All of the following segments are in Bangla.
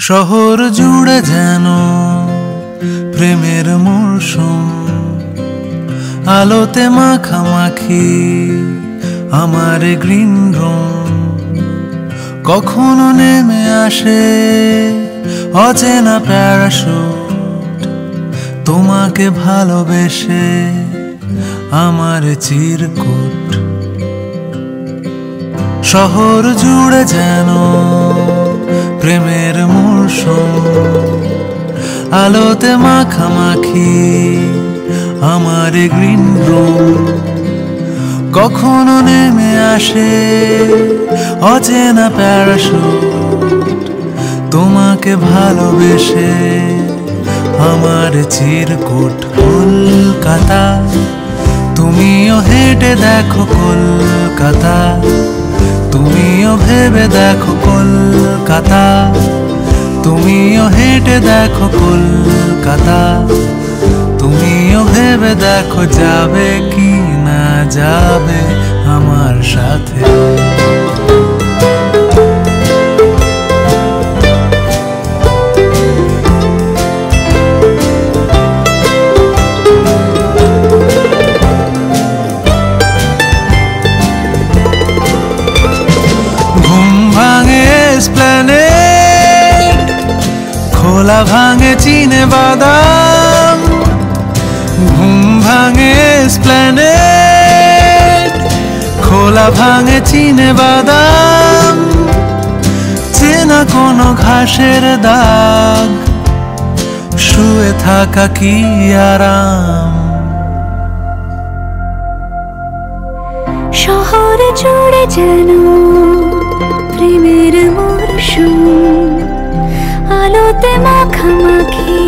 শহর জুড়ে যেন প্রেমের মরশুম, আলোতে মাখামাখি আমার গ্রিন রুম। কখনো নেমে আসে অচেনা প্যারাশুট, তোমাকে ভালোবেসে আমার চিরকুট। শহর জুড়ে যেন প্রেমের মরশুম, আলোতে মাখামাখি আমার গ্রিন রুম। কখনো নেমে আসে অচেনা প্যারাশুট, তোমাকে ভালোবেসে আমার চিরকুট। কলকাতা তুমিও হেঁটে দেখো কলকাতা, তুমিও ভেবে দেখো কলকাতা, তুমিও হেঁটে দেখো কলকাতা, তুমিও ভেবে দেখো যাবে কি না যাবে আমার সাথে। খোলা ভাঙে চিনে বাদাম, ঘুম ভাঙে এসপ্ল্যানেড, খোলা ভাঙে চিনে বাদাম। চেনা কোনো ঘাসের দাগ, শুয়ে থাকা কি আরাম। শহর জুড়ে যেন প্রেমের মরশুম, আলোতে মাখামাখি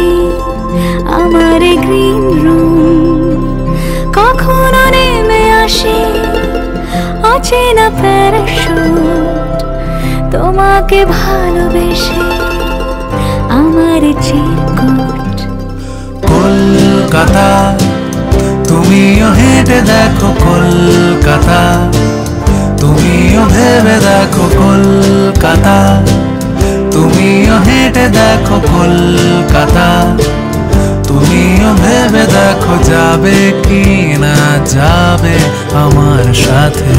আমার গ্রিন রুম। কখনো নেমে আসে অচেনা প্যারাশুট, তোমাকে ভালোবেসে আমার চিরকুট। কলকাতা তুমিও হেঁটে দেখো কলকাতা, তুমিও ভেবে দেখো কলকাতা, তুমিও হেঁটে দেখো কলকাতা, তুমিও ভেবে দেখো যাবে কি না যাবে আমার সাথে।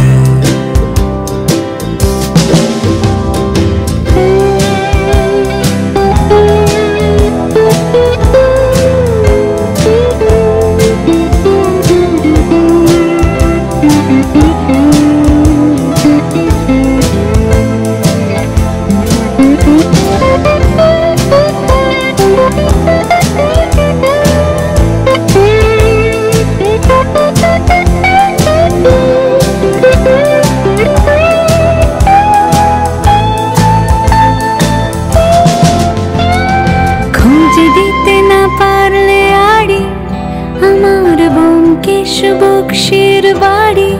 বক্সির বাড়ি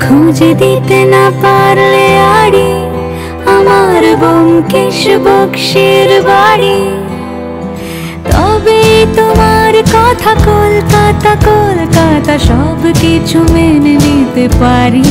খুঁজে দিতে না পারলে আড়ি, আমার ব্যোমকেশ বক্সির বাড়ি। তবে তোমার কথা কলকাতা কলকাতা সব কিছু মেনে নিতে পারি।